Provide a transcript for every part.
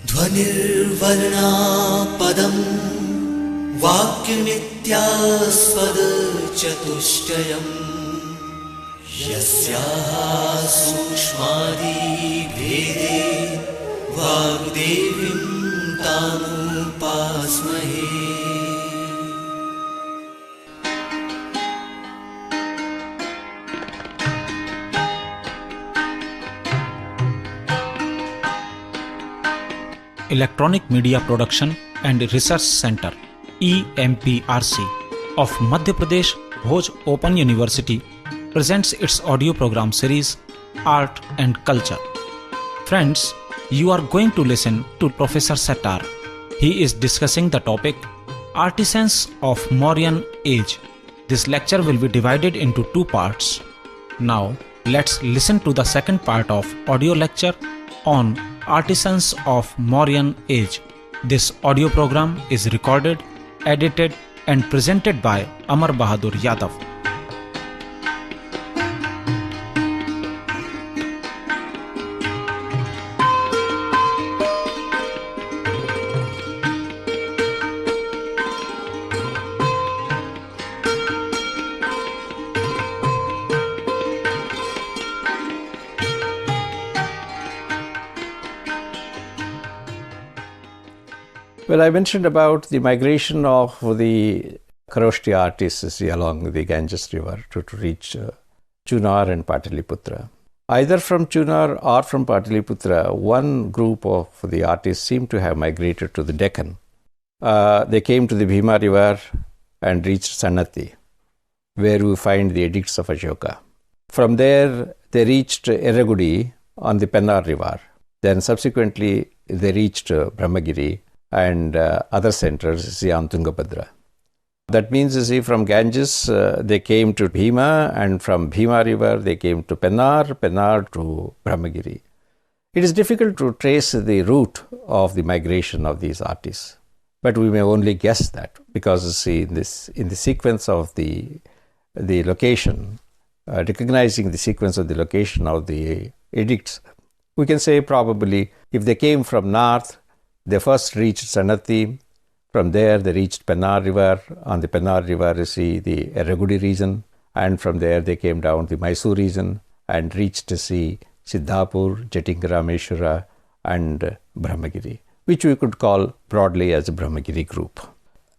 ध्वनिर्वर्णा पदम् वाक्यमित्यास्पद चतुष्टयम् यस्याः सूक्ष्मादि भेदे वाग्देवीं तामुपास्महे। Electronic Media Production and Research Center EMPRC of Madhya Pradesh Bhoj Open University presents its audio program series Art and Culture. Friends, you are going to listen to Professor Settar. He is discussing the topic Artisans of Mouryan Age. This lecture will be divided into two parts. Now, let's listen to the second part of audio lecture on Artisans of Mouryan Age. This audio program is recorded, edited and presented by Amar Bahadur Yadav. Well, I mentioned about the migration of the Kharosthi artists along the Ganges River to reach Chunar and Pataliputra. Either from Chunar or from Pataliputra, one group of the artists seemed to have migrated to the Deccan. They came to the Bhima River and reached Sanati, where we find the edicts of Ashoka. From there, they reached Erragudi on the Pennar River. Then subsequently, they reached Brahmagiri and other centers, on Tungabhadra. That means, from Ganges, they came to Bhima, and from Bhima River, they came to Pennar to Brahmagiri. It is difficult to trace the route of the migration of these artists, but we may only guess that because, in the sequence of the location, recognizing the sequence of the location of the edicts, we can say probably if they came from north, they first reached Sanati. From there, they reached Pennar River. On the Pennar River, the Erragudi region. And from there, they came down the Mysore region and reached Siddhapur, Jettingarameshwara, and Brahmagiri, which we could call broadly as a Brahmagiri group.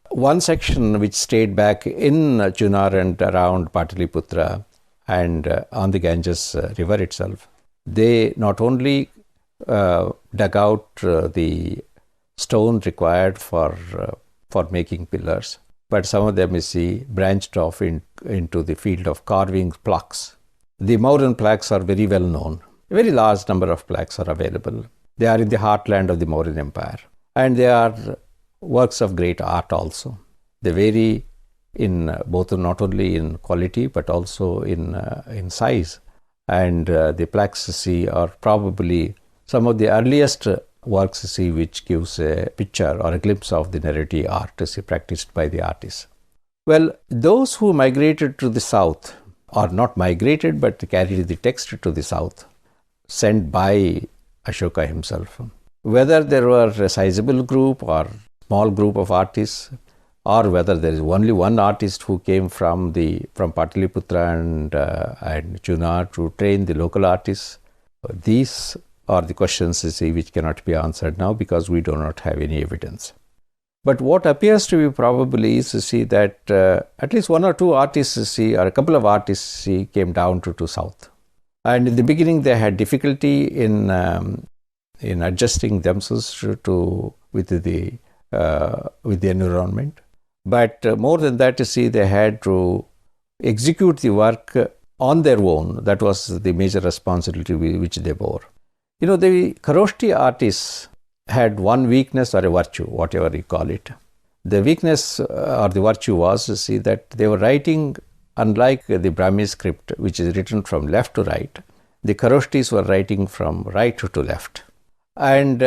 One section which stayed back in Chunar and around Pataliputra and on the Ganges River itself, they not only dug out the stone required for making pillars, but some of them branched off into the field of carving plaques. The Mouryan plaques are very well known. A very large number of plaques are available. They are in the heartland of the Mouryan Empire, and they are works of great art also. They vary in both not only in quality but also in size, and the plaques are probably some of the earliest works which gives a picture or a glimpse of the narrative art practiced by the artists. Well, those who migrated to the south, or not migrated but carried the text to the south, sent by Ashoka himself, whether there were a sizable group or small group of artists, or whether there is only one artist who came from Pataliputra and Chunar to train the local artists, these are the questions which cannot be answered now because we do not have any evidence. But what appears to be probably is that at least one or two artists or a couple of artists came down to south. And in the beginning they had difficulty in adjusting themselves with the environment. But more than that, they had to execute the work on their own. That was the major responsibility which they bore. The Kharosthi artists had one weakness or a virtue, whatever you call it. The weakness or the virtue was that they were writing, unlike the Brahmi script, which is written from left to right, the Kharoshtis were writing from right to left. And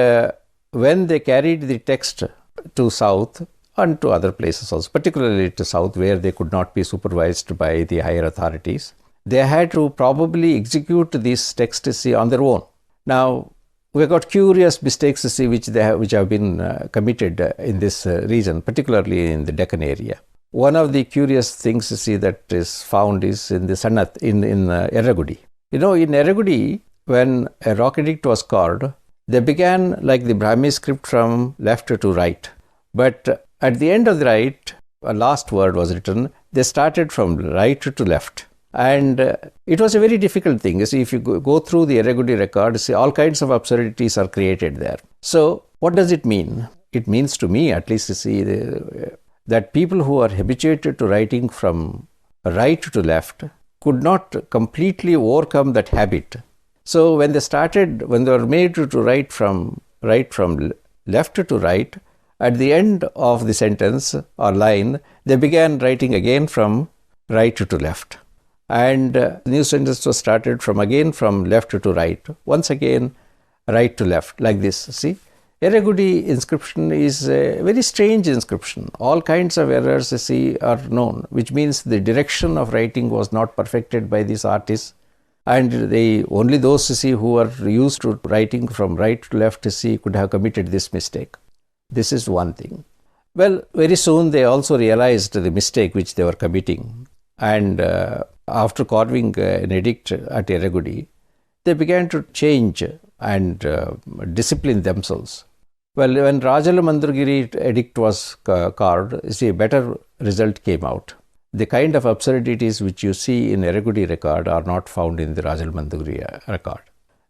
when they carried the text to south and to other places also, particularly to south where they could not be supervised by the higher authorities, they had to probably execute these texts on their own. Now, we got curious mistakes which have been committed in this region, particularly in the Deccan area. One of the curious things that is found is in the Sanat in Erragudi. In Erragudi, when a rock edict was carved, they began like the Brahmi script from left to right. But at the end of the right, a last word was written. They started from right to left. And it was a very difficult thing. If you go through the Erragudi record, all kinds of absurdities are created there. So what does it mean? It means to me, at least, that people who are habituated to writing from right to left could not completely overcome that habit. So when they were made to write from left to right, at the end of the sentence or line, they began writing again from right to left. And the new sentence was started from left to right, once again right to left, like this. See, Erragudi inscription is a very strange inscription. All kinds of errors are known, which means the direction of writing was not perfected by these artists. And only those who are used to writing from right to left could have committed this mistake. This is one thing. Well, very soon they also realized the mistake which they were committing. And after carving an edict at Erragudi, they began to change and discipline themselves. Well, when Rajalamandagiri edict was carved, a better result came out. The kind of absurdities which you see in Erragudi record are not found in the Rajalamandagiri record.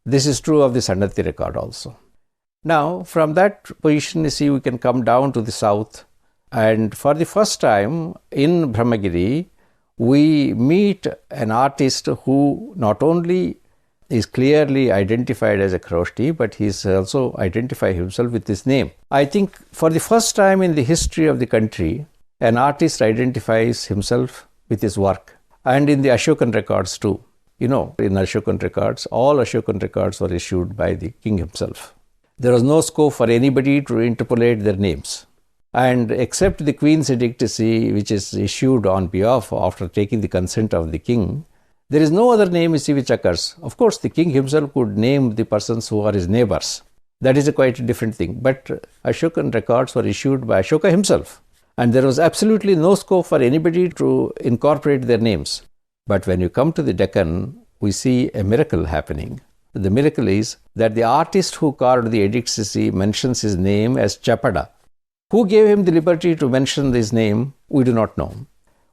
This is true of the Sannatti record also. Now, from that position, we can come down to the south, and for the first time in Brahmagiri, we meet an artist who not only is clearly identified as a Kharoshti, but he is also identified himself with his name. I think for the first time in the history of the country, an artist identifies himself with his work, and in the Ashokan records too. In Ashokan records, all Ashokan records were issued by the king himself. There was no scope for anybody to interpolate their names. And except the Queen's edict, which is issued on behalf after taking the consent of the king, there is no other name which occurs. Of course, the king himself could name the persons who are his neighbors. That is a quite different thing. But Ashokan records were issued by Ashoka himself. And there was absolutely no scope for anybody to incorporate their names. But when you come to the Deccan, we see a miracle happening. The miracle is that the artist who carved the edicts mentions his name as Chapada. Who gave him the liberty to mention his name, we do not know.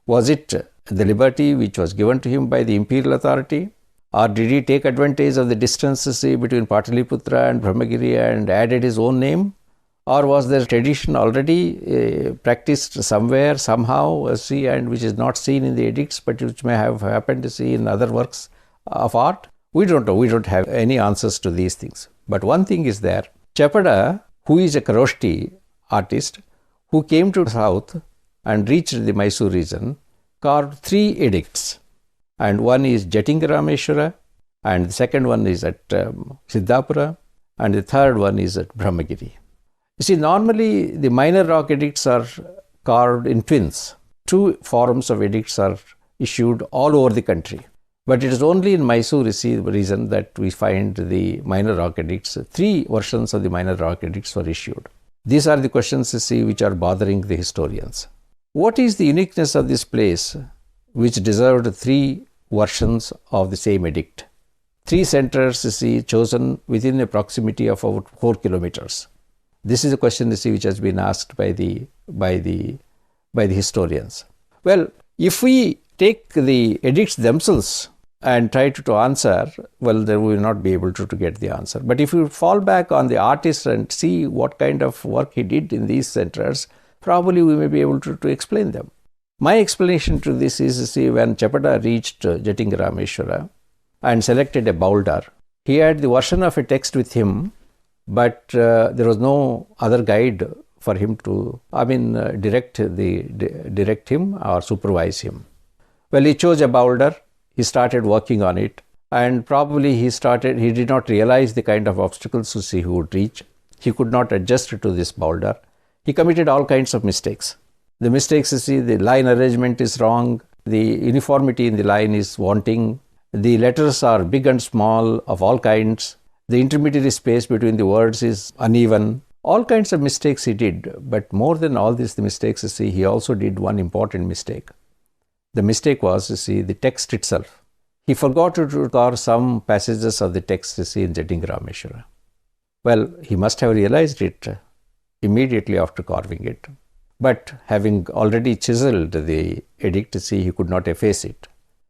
Was it the liberty which was given to him by the imperial authority? Or did he take advantage of the distance between Pataliputra and Brahmagiri and added his own name? Or was there tradition already practiced somewhere, somehow, and which is not seen in the edicts, but which may have happened in other works of art? We don't know. We don't have any answers to these things. But one thing is there. Chapada, who is a Kharoshti artist, who came to the south and reached the Mysore region, carved 3 edicts. And one is Jatingarameshwara, and the second one is at Siddhapura, and the third one is at Brahmagiri. You see, normally the minor rock edicts are carved in twins. 2 forms of edicts are issued all over the country. But it is only in Mysore region that we find the minor rock edicts. 3 versions of the minor rock edicts were issued. These are the questions which are bothering the historians. What is the uniqueness of this place which deserved 3 versions of the same edict? 3 centers chosen within a proximity of about 4 kilometers. This is a question which has been asked by the historians. Well, if we take the edicts themselves and try to answer, well, then we will not be able to get the answer. But if you fall back on the artist and see what kind of work he did in these centers, probably we may be able to explain them. My explanation to this is, when Chapada reached Jatingarameshwara and selected a boulder, he had the version of a text with him, but there was no other guide for him to, direct him or supervise him. Well, he chose a boulder. He started working on it, and probably he did not realize the kind of obstacles he would reach. He could not adjust to this boulder. He committed all kinds of mistakes. The mistakes, the line arrangement is wrong, the uniformity in the line is wanting, the letters are big and small of all kinds, The intermediary space between the words is uneven. All kinds of mistakes he did, but more than all these mistakes, he also did one important mistake. The mistake was, the text itself. He forgot to carve some passages of the text, in Jetting Rameshwara. Well, he must have realized it immediately after carving it. But having already chiseled the edict, he could not efface it.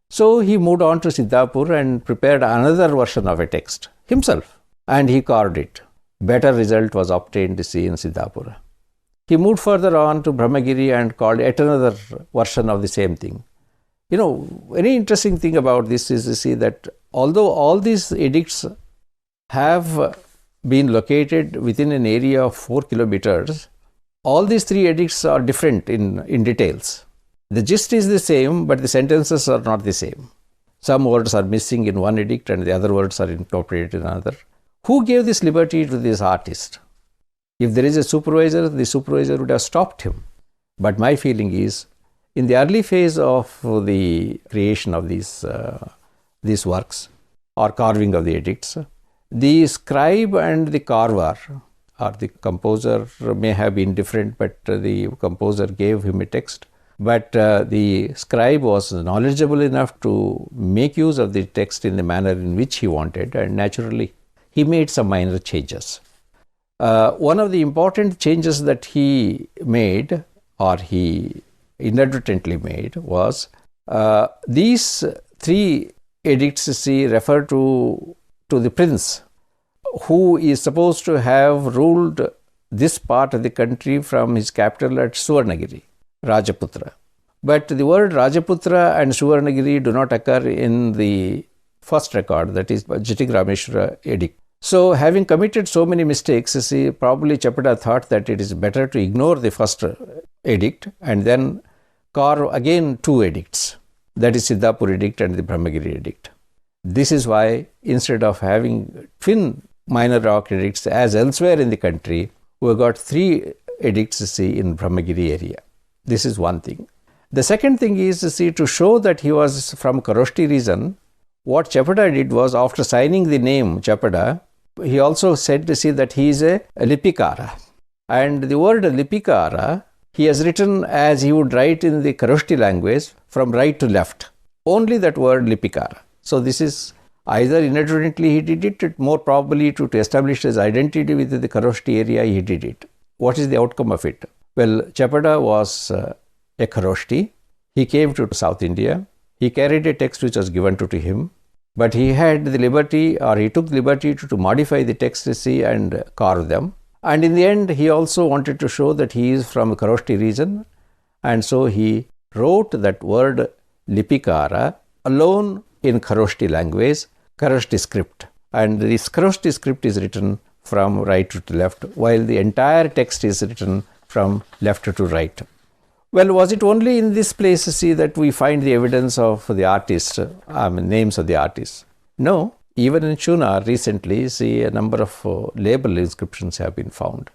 So he moved on to Siddhapur and prepared another version of a text himself, and he carved it. Better result was obtained, in Siddhapur. He moved further on to Brahmagiri and called yet another version of the same thing. Very interesting thing about this is that although all these edicts have been located within an area of 4 kilometers, all these 3 edicts are different in details. The gist is the same, but the sentences are not the same. Some words are missing in one edict and the other words are incorporated in another. Who gave this liberty to this artist? If there is a supervisor, the supervisor would have stopped him. But my feeling is, in the early phase of the creation of these works or carving of the edicts, the scribe and the carver or the composer may have been different, but the composer gave him a text. But the scribe was knowledgeable enough to make use of the text in the manner in which he wanted, and naturally he made some minor changes. One of the important changes that he made, or he inadvertently made, was these 3 edicts refer to the prince who is supposed to have ruled this part of the country from his capital at Suvarnagiri, Rajaputra. But the word Rajaputra and Suvarnagiri do not occur in the first record, that is Jetting Rameshwara edict. So having committed so many mistakes, probably Chapada thought that it is better to ignore the first edict and then carve again 2 edicts, that is Siddhapur edict and the Brahmagiri edict. This is why instead of having twin minor rock edicts as elsewhere in the country, we got 3 edicts in Brahmagiri area. This is one thing. The second thing is to show that he was from Kharoshti region. What Chapada did was, after signing the name Chapada, he also said that he is a Lipikara. And the word Lipikara, he has written as he would write in the Kharoshti language, from right to left. Only that word Lipikara. So this is either inadvertently he did it, more probably to establish his identity within the Kharoshti area he did it. What is the outcome of it? Well, Chapada was a Kharoshti. He came to South India. He carried a text which was given to him, but he had the liberty, or he took the liberty to modify the text and carve them. And in the end, he also wanted to show that he is from Kharoshti region, and so he wrote that word Lipikara alone in Kharoshti language, Kharoshti script. And this Kharoshti script is written from right to left, while the entire text is written from left to right. Well, was it only in this place that we find the evidence of the artists, names of the artists? No, even in Chunar recently, a number of label inscriptions have been found.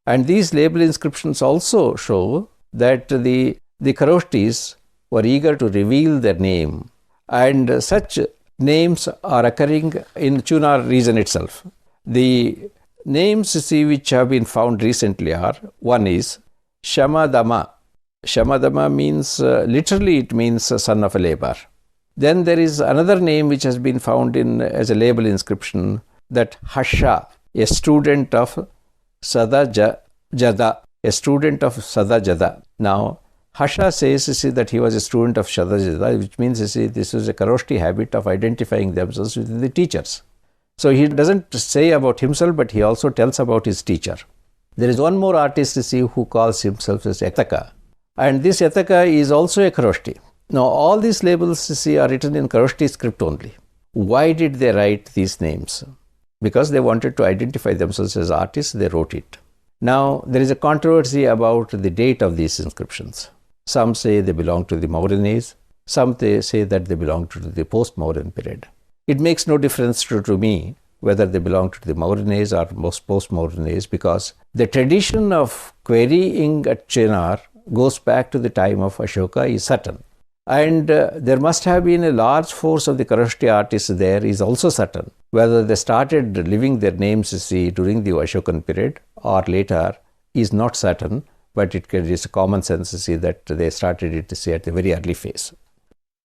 And these label inscriptions also show that the Kharoshtis were eager to reveal their name, and such names are occurring in Chunar region itself. The names which have been found recently are, one is Shamadama. Shamadama means, literally it means son of a labor. Then there is another name which has been found as a label inscription, that Hasha, a student of Sadajada, a student of Sadajada. Now, Hasha says that he was a student of Sadajada, which means this is a Kharoshti habit of identifying themselves with the teachers. So he doesn't say about himself, but he also tells about his teacher. There is one more artist who calls himself as Yataka. And this Yataka is also a Kharoshti. Now all these labels are written in Kharoshti script only. Why did they write these names? Because they wanted to identify themselves as artists, they wrote it. Now there is a controversy about the date of these inscriptions. Some say they belong to the Mouryan age. Some say that they belong to the post-Mouryan period. It makes no difference to me whether they belong to the Mouryan age or post-Mouryan age, because the tradition of querying at Chunar goes back to the time of Ashoka is certain. And there must have been a large force of the Kharosthi artists there is also certain. Whether they started living their names during the Ashokan period or later is not certain, but it is a common sense that they started it at the very early phase.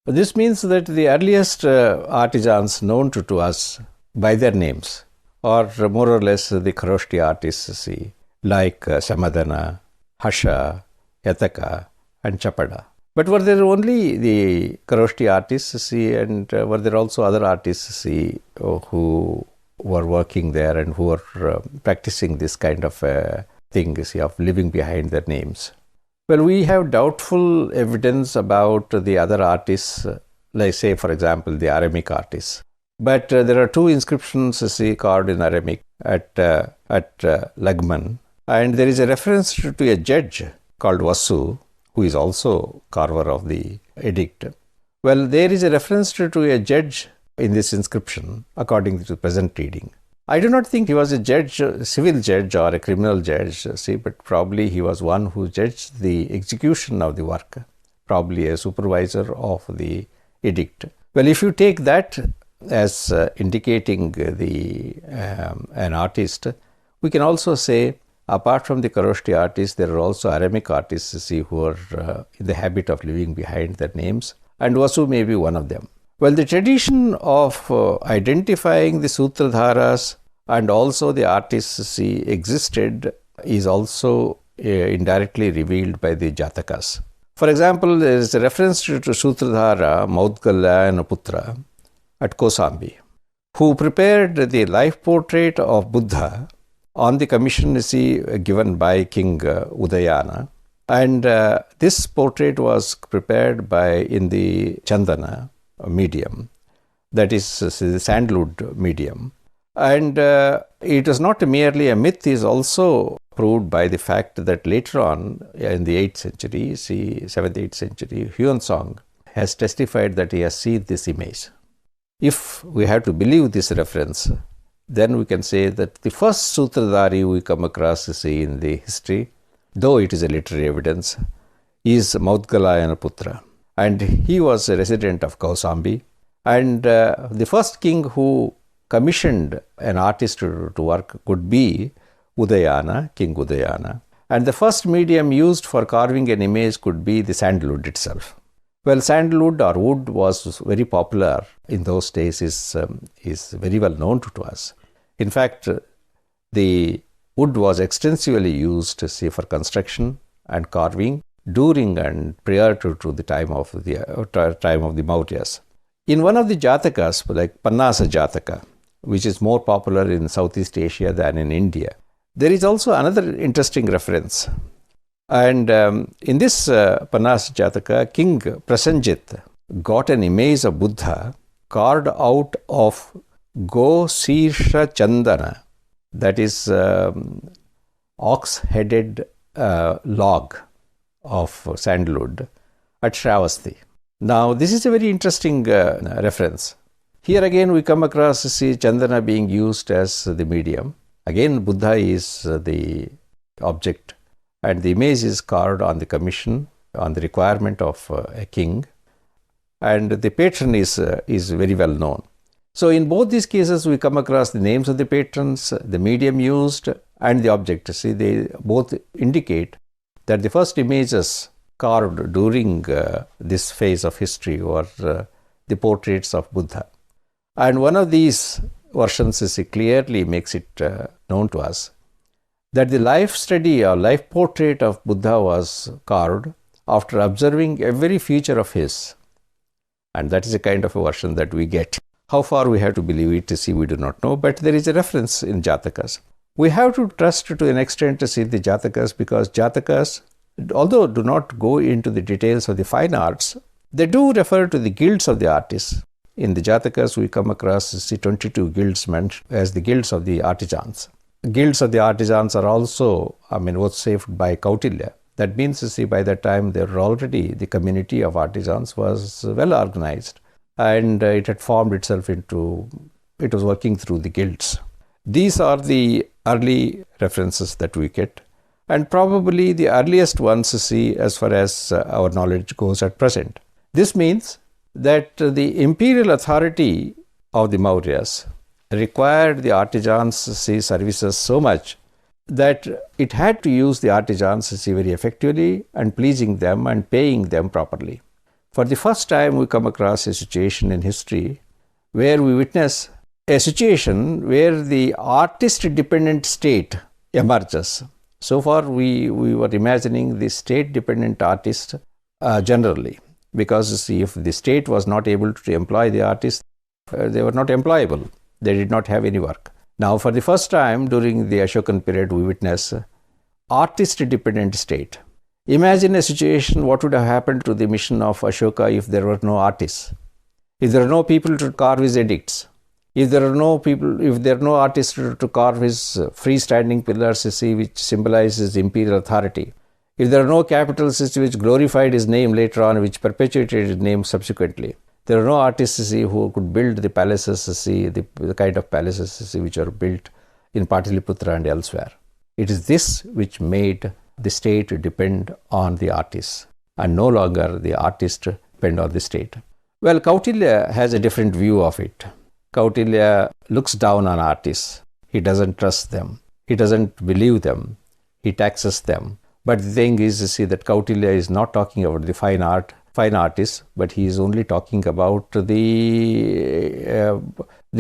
This means that the earliest artisans known to us by their names are more or less the Kharosthi artists like Samadana, Hasha, Yataka and Chapada. But were there only the Kharosthi artists and were there also other artists who were working there and who were practicing this kind of thing of living behind their names? Well, we have doubtful evidence about the other artists, like say for example the Aramic artists. But there are two inscriptions carved in Aramic at Lagman, and there is a reference to a judge called Vasu, who is also carver of the edict. Well, there is a reference to a judge in this inscription, according to the present reading. I do not think he was a judge, a civil judge or a criminal judge, but probably he was one who judged the execution of the work, probably a supervisor of the edict. Well, if you take that as indicating an artist, we can also say, apart from the Kharosthi artists, there are also Aramic artists who are in the habit of living behind their names, and Vasu may be one of them. Well, the tradition of identifying the Sutradharas and also the artists existed is also indirectly revealed by the Jatakas. For example, there is a reference to Sutradhara Maudgalya Putra at Kosambi, who prepared the life portrait of Buddha on the commission given by King Udayana. And this portrait was prepared in the Chandana medium, that is the sandalwood medium. And it is not merely a myth, is also proved by the fact that later on in the 8th century, 7th, 8th century, Huansong has testified that he has seen this image. If we have to believe this reference, then we can say that the first Sutradhari we come across in the history, though it is a literary evidence, is Maudgalya Putra. And he was a resident of Kausambi. And the first king who commissioned an artist to work could be Udayana, King Udayana. And the first medium used for carving an image could be the sandalwood itself. Well, sandalwood or wood was very popular in those days, is very well known to us. In fact, the wood was extensively used for construction and carving during and prior to the time of the Mauryas. In one of the Jatakas, like Pannasa Jataka, which is more popular in Southeast Asia than in India, there is also another interesting reference. And in this Pannasa Jataka, King Prasenjit got an image of Buddha carved out of Go-Sirsha Chandana, that is ox-headed log of sandalwood at Shravasti. Now, this is a very interesting reference. Here again we come across Chandana being used as the medium. Again, Buddha is the object and the image is carved on the commission, on the requirement of a king, and the patron is very well known. So in both these cases we come across the names of the patrons, the medium used and the object. They both indicate that the first images carved during this phase of history were the portraits of Buddha. And one of these versions clearly makes it known to us that the life study or life portrait of Buddha was carved after observing every feature of his. And that is a kind of a version that we get. How far we have to believe it, we do not know, but there is a reference in Jatakas. We have to trust to an extent to see the Jatakas, because Jatakas, although do not go into the details of the fine arts, they do refer to the guilds of the artists. In the Jatakas, we come across 22 guilds mentioned as the guilds of the artisans. Guilds of the artisans are also, was saved by Kautilya. That means, by that time, there were already the community of artisans was well organized, and it had formed itself into, it was working through the guilds. These are the early references that we get, and probably the earliest ones as far as our knowledge goes at present. This means that the imperial authority of the Mauryas required the artisans services so much that it had to use the artisans very effectively and pleasing them and paying them properly. For the first time, we come across a situation in history where we witness a situation where the artist-dependent state emerges. So far, we were imagining the state-dependent artist generally, because if the state was not able to employ the artists, they were not employable. They did not have any work. Now, for the first time during the Ashokan period, we witness artist-dependent state. Imagine a situation, what would have happened to the mission of Ashoka if there were no artists, if there are no people to carve his edicts, if there are no artists to carve his freestanding pillars, which symbolizes imperial authority, if there are no capitals which glorified his name later on, which perpetuated his name subsequently, there are no artists who could build the palaces, the kind of palaces which are built in Pataliputra and elsewhere. It is this which made the state depend on the artists, and no longer the artist depend on the state. Well, Kautilya has a different view of it. Kautilya looks down on artists. He doesn't trust them. He doesn't believe them. He taxes them. But the thing is, that Kautilya is not talking about the fine artists, but he is only talking about the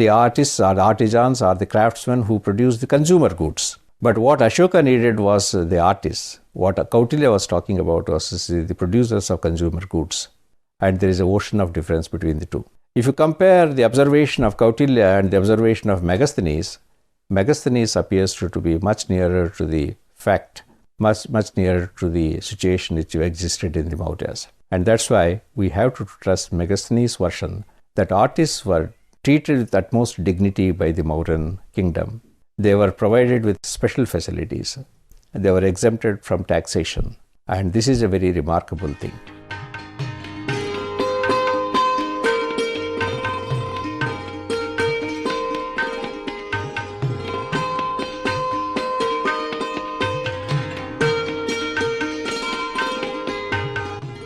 artists or the artisans or the craftsmen who produce the consumer goods. But what Ashoka needed was the artists. What Kautilya was talking about was the producers of consumer goods. And there is an ocean of difference between the two. If you compare the observation of Kautilya and the observation of Megasthenes, Megasthenes appears to be much nearer to the fact, much nearer to the situation which existed in the Mauryas. And that's why we have to trust Megasthenes' version that artists were treated with utmost dignity by the Mauryan kingdom. They were provided with special facilities. They were exempted from taxation. And this is a very remarkable thing.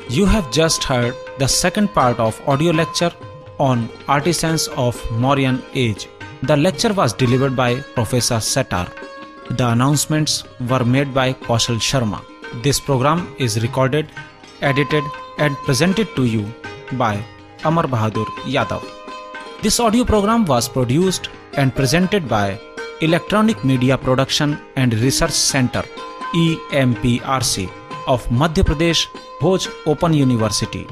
You have just heard the second part of audio lecture on Artisans of Mouryan Age. The lecture was delivered by Professor Settar. The announcements were made by Kaushal Sharma. This program is recorded, edited and presented to you by Amar Bahadur Yadav. This audio program was produced and presented by Electronic Media Production and Research Center (EMPRC) of Madhya Pradesh, Bhoj Open University.